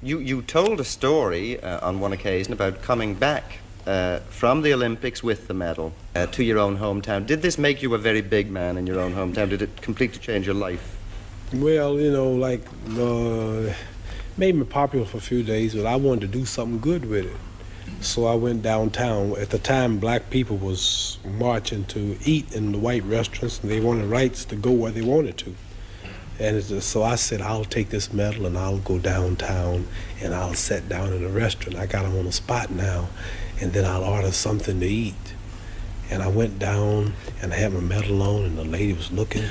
You told a story on one occasion about coming back from the Olympics with the medal to your own hometown. Did this make you a very big man in your own hometown? Did it completely change your life? Well, made me popular for a few days, but I wanted to do something good with it. So I went downtown. At the time, black people was marching to eat in the white restaurants, and they wanted rights to go where they wanted to. And so I said, I'll take this medal and I'll go downtown and I'll sit down in a restaurant. I got them on the spot now, and then I'll order something to eat. And I went down and I had my medal on, and the lady was looking,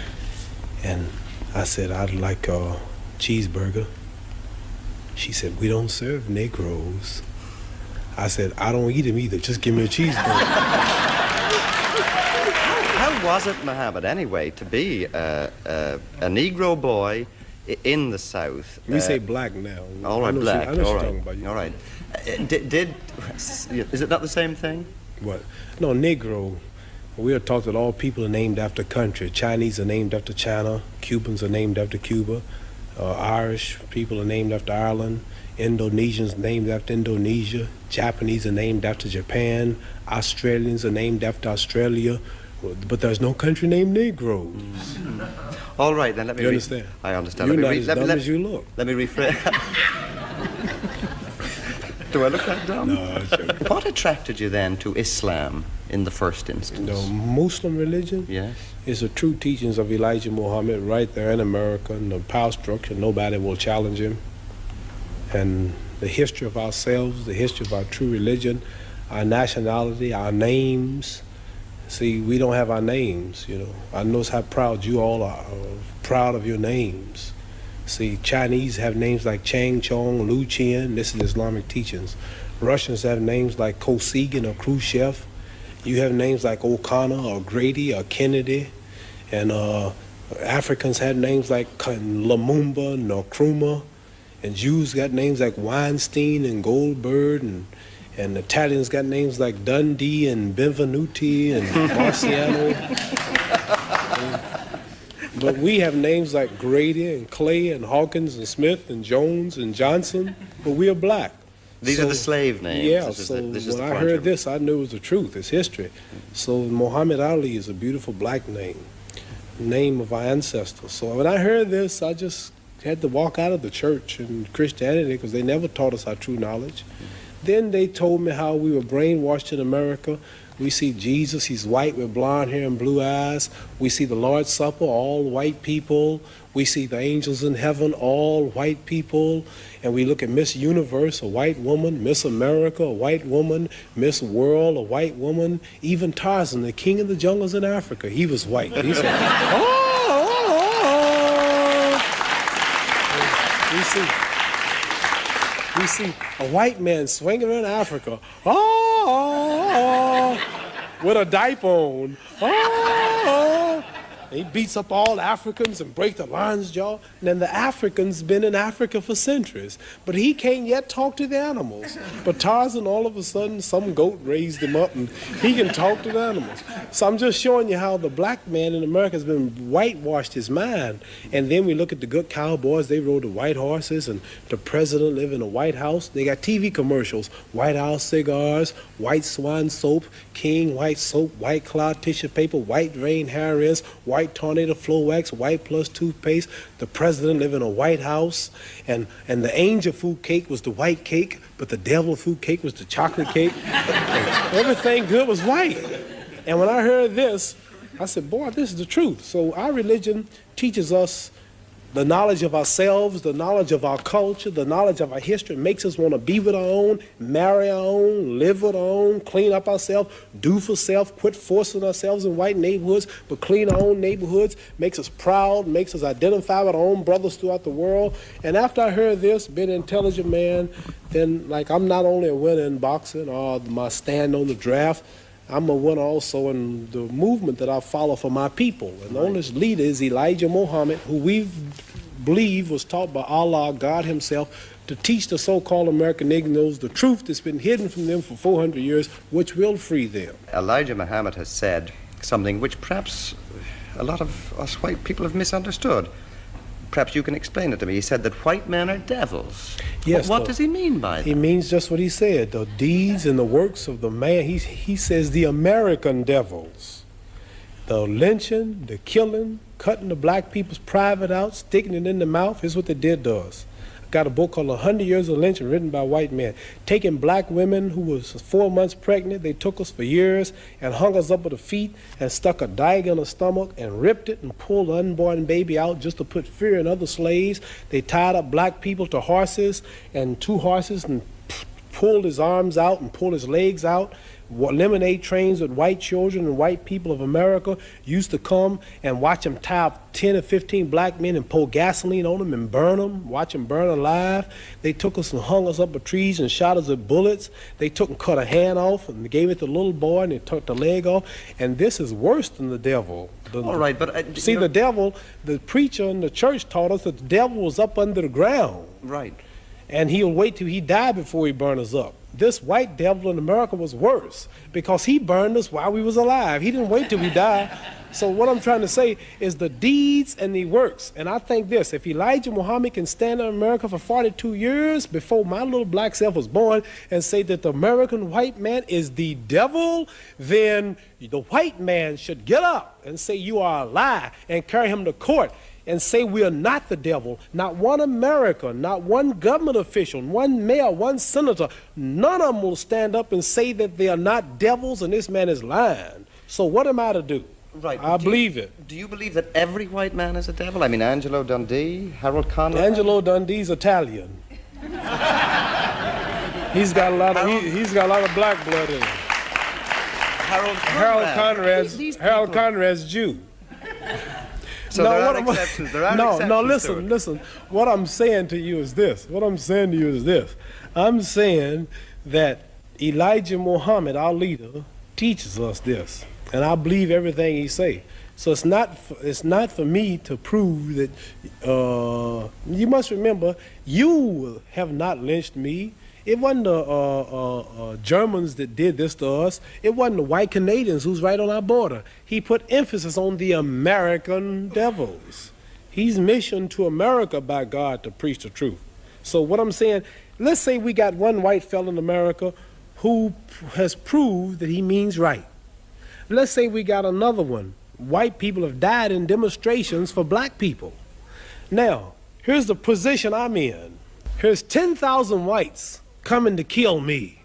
and I said, I'd like a cheeseburger. She said, we don't serve Negroes. I said, I don't eat them either, just give me a cheeseburger. How was it, Muhammad, anyway, to be a Negro boy in the South? We say black now. All right, black. I know she's talking about you. All right. Is it not the same thing? What? No, Negro. We are taught that all people are named after country. Chinese are named after China. Cubans are named after Cuba. Irish people are named after Ireland. Indonesians named after Indonesia. Japanese are named after Japan. Australians are named after Australia. But there's no country named Negroes. All right, then let me... You understand? I understand. You're not as dumb as you look. Let me rephrase. Do I look that dumb? No, I'm joking. What attracted you then to Islam in the first instance? The Muslim religion? Yes. Is the true teachings of Elijah Muhammad right there in America, and the power structure, nobody will challenge him. And the history of ourselves, the history of our true religion, our nationality, our names. See, we don't have our names, I notice how proud you all are, proud of your names. See, Chinese have names like Chang Chong, Lu Qian, this is Islamic teachings. Russians have names like Kosygin or Khrushchev. You have names like O'Connor or Grady or Kennedy. And Africans had names like Lumumba, Nkrumah. And Jews got names like Weinstein and Goldberg, and Italians got names like Dundee and Benvenuti and Marciano. But we have names like Grady and Clay and Hawkins and Smith and Jones and Johnson, but we are black. These are the slave names. Yeah, when I heard this, I knew it was the truth. It's history. So Muhammad Ali is a beautiful black name of our ancestors. So when I heard this, I just had to walk out of the church and Christianity because they never taught us our true knowledge. Then they told me how we were brainwashed in America. We see Jesus, he's white with blonde hair and blue eyes. We see the Lord's Supper, all white people. We see the angels in heaven, all white people. And we look at Miss Universe, a white woman, Miss America, a white woman, Miss World, a white woman. Even Tarzan, the king of the jungles in Africa, he was white. He said, We see a white man swinging around Africa, with a diaper on. He beats up all Africans and breaks the lion's jaw. And then the African's been in Africa for centuries, but he can't yet talk to the animals. But Tarzan, all of a sudden, some goat raised him up and he can talk to the animals. So I'm just showing you how the black man in America has been whitewashed his mind. And then we look at the good cowboys, they rode the white horses, and the president lived in a White House. They got TV commercials, White House cigars, white swan soap, King white soap, white cloud tissue paper, white rain hair rinse, white tornado flow wax, white plus toothpaste. The president lived in a White House, and the angel food cake was the white cake, but the devil food cake was the chocolate cake. Everything good was white. And when I heard this, I said, boy, this is the truth. So our religion teaches us the knowledge of ourselves, the knowledge of our culture, the knowledge of our history, makes us want to be with our own, marry our own, live with our own, clean up ourselves, do for self, quit forcing ourselves in white neighborhoods, but clean our own neighborhoods, makes us proud, makes us identify with our own brothers throughout the world. And after I heard this, being an intelligent man, then like I'm not only a winner in boxing or my stand on the draft, I'm a winner also in the movement that I follow for my people. And the only leader is Elijah Muhammad, who we believe was taught by Allah, God himself, to teach the so-called American Negroes the truth that's been hidden from them for 400 years, which will free them. Elijah Muhammad has said something which perhaps a lot of us white people have misunderstood. perhaps you can explain it to me. He said that white men are devils. Yes. What does he mean by that? He means just what he said. The deeds and the works of the man. He says the American devils. The lynching, the killing, cutting the black people's private out, sticking it in the mouth is what they did to us. Got a book called 100 Years of Lynching written by white men. Taking black women who was 4 months pregnant, they took us for years and hung us up at the feet and stuck a dagger in the stomach and ripped it and pulled the unborn baby out just to put fear in other slaves. They tied up black people to horses and 2 horses and pulled his arms out and pulled his legs out. Lemonade trains with white children and white people of America used to come and watch them tie up 10 or 15 black men and pour gasoline on them and burn them, watch them burn alive. They took us and hung us up with trees and shot us with bullets. They took and cut a hand off and gave it to the little boy and they took the leg off. And this is worse than the devil. All right, but... see, the devil, the preacher in the church taught us that the devil was up under the ground. Right. And he'll wait till he died before he burn us up. This white devil in America was worse because he burned us while we was alive. He didn't wait till we died. So what I'm trying to say is the deeds and the works. And I think this, if Elijah Muhammad can stand in America for 42 years before my little black self was born and say that the American white man is the devil, then the white man should get up and say you are a lie and carry him to court and say we are not the devil. Not one American, not one government official, one mayor, one senator, none of them will stand up and say that they are not devils and this man is lying. So what am I to do? Right. I believe it. Do you believe that every white man is a devil? I mean, Angelo Dundee, Harold Conrad? Angelo Dundee's Italian. He's got a lot of black blood in him. Harold Conrad's Jew. So there are exceptions. There are exceptions. Listen. What I'm saying to you is this. I'm saying that Elijah Muhammad, our leader, teaches us this, and I believe everything he say. So it's not for me to prove that. You must remember, you have not lynched me. It wasn't the Germans that did this to us. It wasn't the white Canadians who's right on our border. He put emphasis on the American devils. He's missioned to America by God to preach the truth. So what I'm saying, let's say we got one white fellow in America who has proved that he means right. Let's say we got another one. White people have died in demonstrations for black people. Now, here's the position I'm in. Here's 10,000 whites coming to kill me.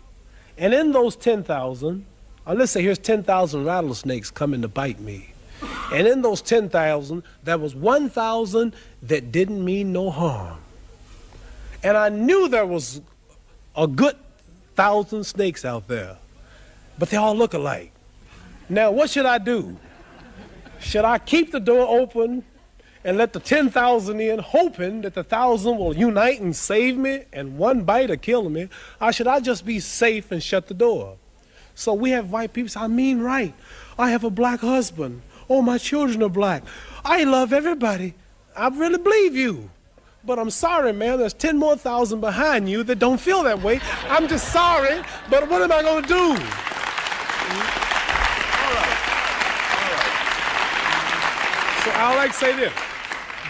And in those 10,000, or let's say here's 10,000 rattlesnakes coming to bite me. And in those 10,000, there was 1,000 that didn't mean no harm. And I knew there was a good 1,000 snakes out there, but they all look alike. Now, what should I do? Should I keep the door open and let the 10,000 in, hoping that the 1,000 will unite and save me and one bite will kill me? Or should I just be safe and shut the door? So we have white people say, I mean right. I have a black husband. Oh, my children are black. I love everybody. I really believe you. But I'm sorry, man, there's 10 more thousand behind you that don't feel that way. I'm just sorry, but what am I going to do? So I like to say this,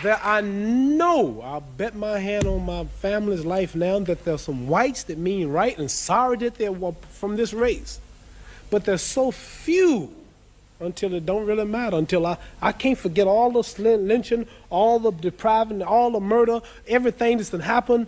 that I know, I'll bet my hand on my family's life now, that there's some whites that mean right and sorry that they're from this race. But there's so few until it don't really matter, until I can't forget all the lynching, all the depriving, all the murder, everything that's been happened,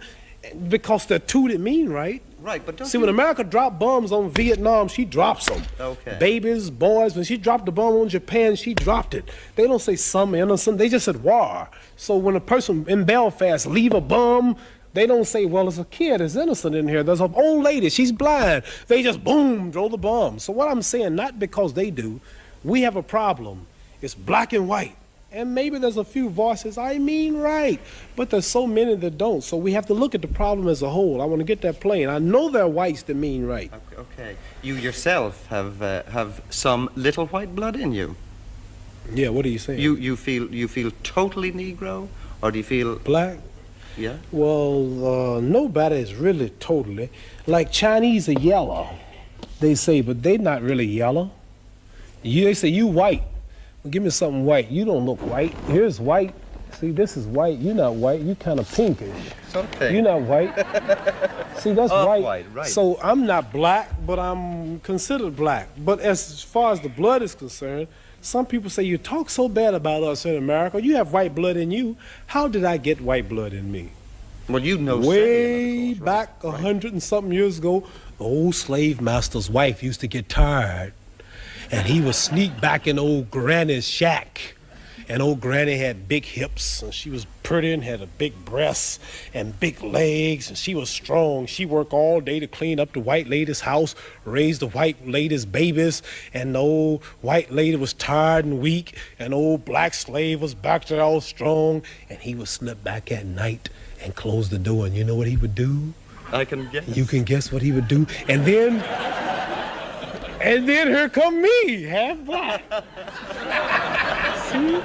because there are two that mean right. Right, but don't see, when America dropped bombs on Vietnam, she drops them. Okay. Babies, boys, when she dropped the bomb on Japan, she dropped it. They don't say some innocent, they just said war. So when a person in Belfast leave a bomb, they don't say, well, there's a kid that's innocent in here. There's an old lady, she's blind. They just, boom, throw the bomb. So what I'm saying, not because they do, we have a problem. It's black and white. And maybe there's a few voices, I mean right, but there's so many that don't. So we have to look at the problem as a whole. I want to get that plain. I know there are whites that mean right. Okay. You yourself have some little white blood in you. Yeah, what are you saying? You feel totally Negro, or do you feel black? Yeah. Well, nobody is really totally. Like Chinese are yellow, they say, but they're not really yellow. They say you white. Well, give me something white. You don't look white. Here's white, See, this is white. You're not white. You kind of pinkish. It's okay. You're not white. See, that's white. White, right. So I'm not black, but I'm considered black. But as far as the blood is concerned, some people say, you talk so bad about us in America. You have white blood in you. How did I get white blood in me? Well, you know Way Salmon, of course, back 100 and something years ago, the old slave master's wife used to get tired, and he would sneak back in old Granny's shack. And old Granny had big hips, and she was pretty and had a big breasts and big legs, and she was strong. She worked all day to clean up the white lady's house, raise the white lady's babies, and the old white lady was tired and weak, and old black slave was back there all strong, and he would slip back at night and close the door, and you know what he would do? I can guess. You can guess what he would do, and then here come me, half black. See?